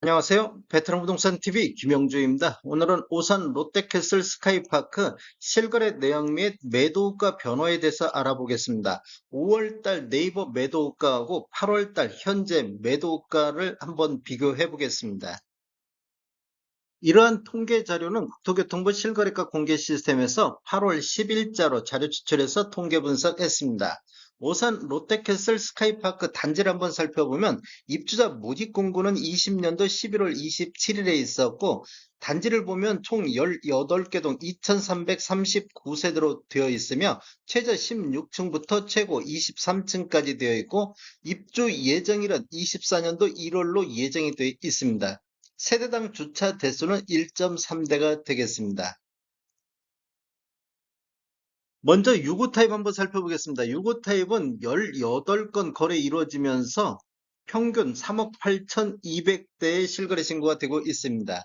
안녕하세요. 베트남 부동산 TV 김영주입니다. 오늘은 오산 롯데캐슬 스카이파크 실거래 내역 및 매도가 변화에 대해서 알아보겠습니다. 5월달 네이버 매도가하고 8월달 현재 매도가를 한번 비교해 보겠습니다. 이러한 통계 자료는 국토교통부 실거래가 공개 시스템에서 8월 10일자로 자료 추출해서 통계 분석했습니다. 오산 롯데캐슬 스카이파크 단지를 한번 살펴보면 입주자 모집 공고는 20년도 11월 27일에 있었고, 단지를 보면 총 18개 동 2339세대로 되어 있으며 최저 16층부터 최고 23층까지 되어 있고, 입주 예정일은 24년도 1월로 예정이 되어 있습니다. 세대당 주차 대수는 1.3대가 되겠습니다. 먼저 유고 타입 한번 살펴보겠습니다. 유고 타입은 18건 거래 이루어지면서 평균 3억 8,200대의 실거래 신고가 되고 있습니다.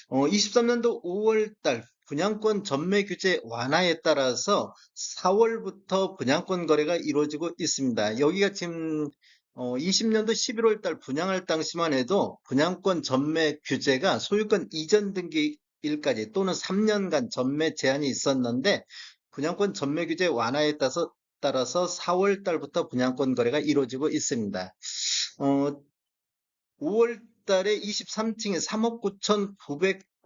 23년도 5월달 분양권 전매 규제 완화에 따라서 4월부터 분양권 거래가 이루어지고 있습니다. 여기가 지금 20년도 11월달 분양할 당시만 해도 분양권 전매 규제가 소유권 이전 등기일까지 또는 3년간 전매 제한이 있었는데, 분양권 전매 규제 완화에 따라서 4월 달부터 분양권 거래가 이루어지고 있습니다. 5월 달에 23층에 3억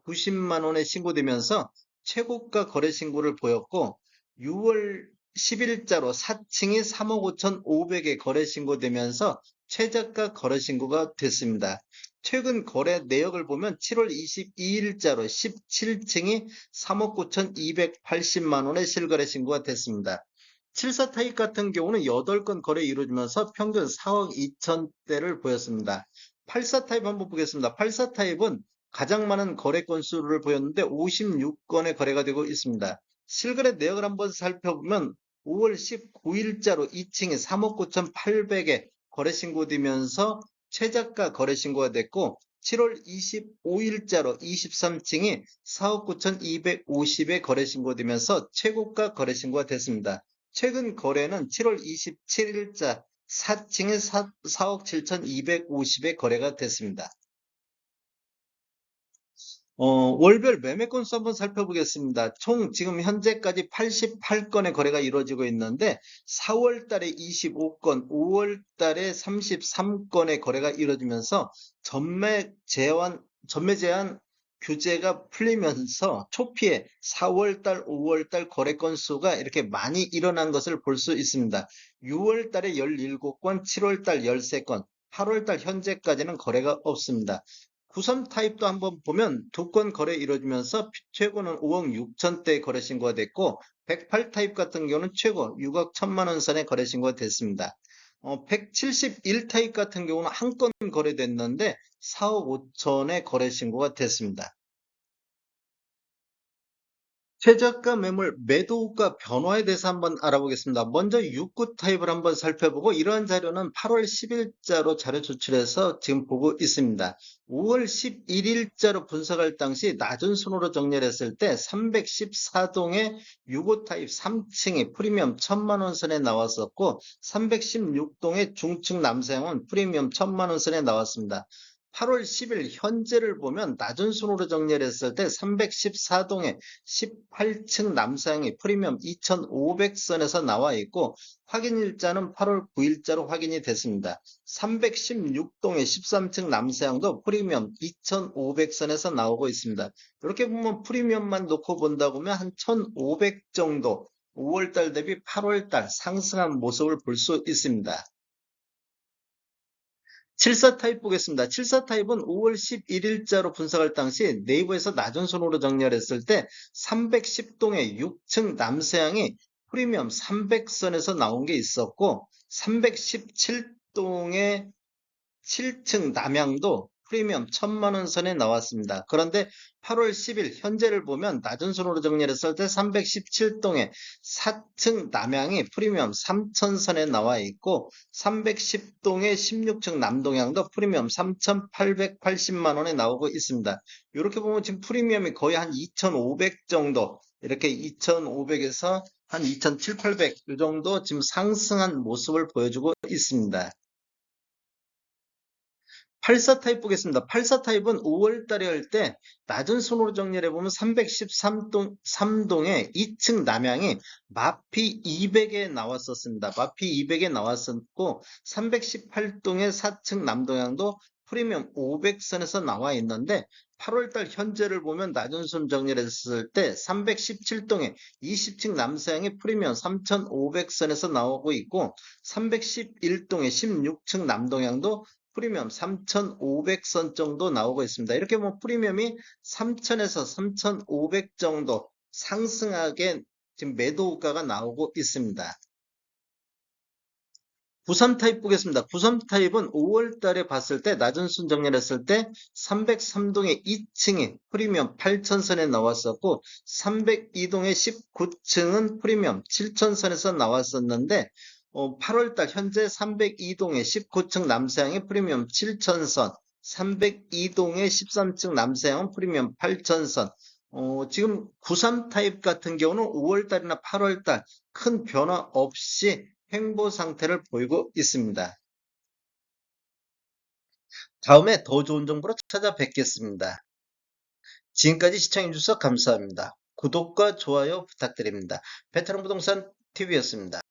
9,990만 원에 신고되면서 최고가 거래 신고를 보였고, 6월 10일자로 4층이 3억 5,500에 거래 신고되면서 최저가 거래 신고가 됐습니다. 최근 거래 내역을 보면 7월 22일자로 17층이 3억 9,280만 원의 실거래 신고가 됐습니다. 74 타입 같은 경우는 8건 거래 이루어지면서 평균 4억 2천대를 보였습니다. 84 타입 한번 보겠습니다. 84 타입은 가장 많은 거래 건수를 보였는데 56건의 거래가 되고 있습니다. 실거래 내역을 한번 살펴보면 5월 19일자로 2층에 3억 9,800에 거래 신고되면서 최저가 거래 신고가 됐고, 7월 25일자로 23층이 4억 9,250에 거래 신고되면서 최고가 거래 신고가 됐습니다. 최근 거래는 7월 27일자 4층에 4억 7,250에 거래가 됐습니다. 월별 매매 건수 한번 살펴보겠습니다. 총 지금 현재까지 88건의 거래가 이루어지고 있는데 4월 달에 25건, 5월 달에 33건의 거래가 이루어지면서 전매 제한 규제가 풀리면서 초피에 4월 달, 5월 달 거래 건수가 이렇게 많이 일어난 것을 볼 수 있습니다. 6월 달에 17건, 7월 달 13건, 8월 달 현재까지는 거래가 없습니다. 93 타입도 한번 보면 2건 거래 이루어지면서 최고는 5억 6천대 거래 신고가 됐고, 108 타입 같은 경우는 최고 6억 1천만 원 선의 거래 신고가 됐습니다. 171 타입 같은 경우는 한 건 거래됐는데 4억 5천의 거래 신고가 됐습니다. 최저가 매물 매도가 변화에 대해서 한번 알아보겠습니다. 먼저 6구 타입을 한번 살펴보고, 이러한 자료는 8월 10일자로 자료 제출해서 지금 보고 있습니다. 5월 11일자로 분석할 당시 낮은 순으로 정렬했을 때 314동의 6호 타입 3층이 프리미엄 1,000만 원 선에 나왔었고, 316동의 중층 남사형은 프리미엄 1,000만 원 선에 나왔습니다. 8월 10일 현재를 보면 낮은 순으로 정렬했을 때 314동의 18층 남사형이 프리미엄 2,500선에서 나와 있고, 확인일자는 8월 9일자로 확인이 됐습니다. 316동의 13층 남사형도 프리미엄 2,500선에서 나오고 있습니다. 이렇게 보면 프리미엄만 놓고 본다고 하면 한 1,500 정도 5월달 대비 8월달 상승한 모습을 볼 수 있습니다. 74 타입 보겠습니다. 74 타입은 5월 11일자로 분석할 당시 네이버에서 낮은 순으로 정렬했을 때 310동의 6층 남서향이 프리미엄 300선에서 나온 게 있었고, 317동의 7층 남향도 프리미엄 1,000만 원 선에 나왔습니다. 그런데 8월 10일 현재를 보면 낮은 순으로 정렬했을 때 317동의 4층 남향이 프리미엄 3,000선에 나와 있고, 310동의 16층 남동향도 프리미엄 3,880만 원에 나오고 있습니다. 이렇게 보면 지금 프리미엄이 거의 한 2,500 정도, 이렇게 2,500에서 한 2,700, 800 이 정도 지금 상승한 모습을 보여주고 있습니다. 84 타입 보겠습니다. 84 타입은 5월 달에 할 때 낮은 순으로 정리를 해보면 313동에 2층 남향이 마피 200에 나왔었습니다. 마피 200에 나왔었고 318동의 4층 남동향도 프리미엄 500선에서 나와 있는데 8월 달 현재를 보면 낮은 순 정리를 했을 때 317동에 20층 남서향이 프리미엄 3500선에서 나오고 있고 311동에 16층 남동향도 프리미엄 3,500선 정도 나오고 있습니다. 이렇게 보면 프리미엄이 3,000에서 3,500 정도 상승하게 지금 매도가가 나오고 있습니다. 93 타입 보겠습니다. 93 타입은 5월 달에 봤을 때 낮은 순 정리를 했을 때 303동의 2층이 프리미엄 8,000선에 나왔었고 302동의 19층은 프리미엄 7,000선에서 나왔었는데 8월 달 현재 302동의 19층 남서향의 프리미엄 7,000선, 302동의 13층 남서향은 프리미엄 8,000선. 지금 93 타입 같은 경우는 5월 달이나 8월 달 큰 변화 없이 횡보 상태를 보이고 있습니다. 다음에 더 좋은 정보로 찾아뵙겠습니다. 지금까지 시청해주셔서 감사합니다. 구독과 좋아요 부탁드립니다. 베테랑 부동산 TV였습니다.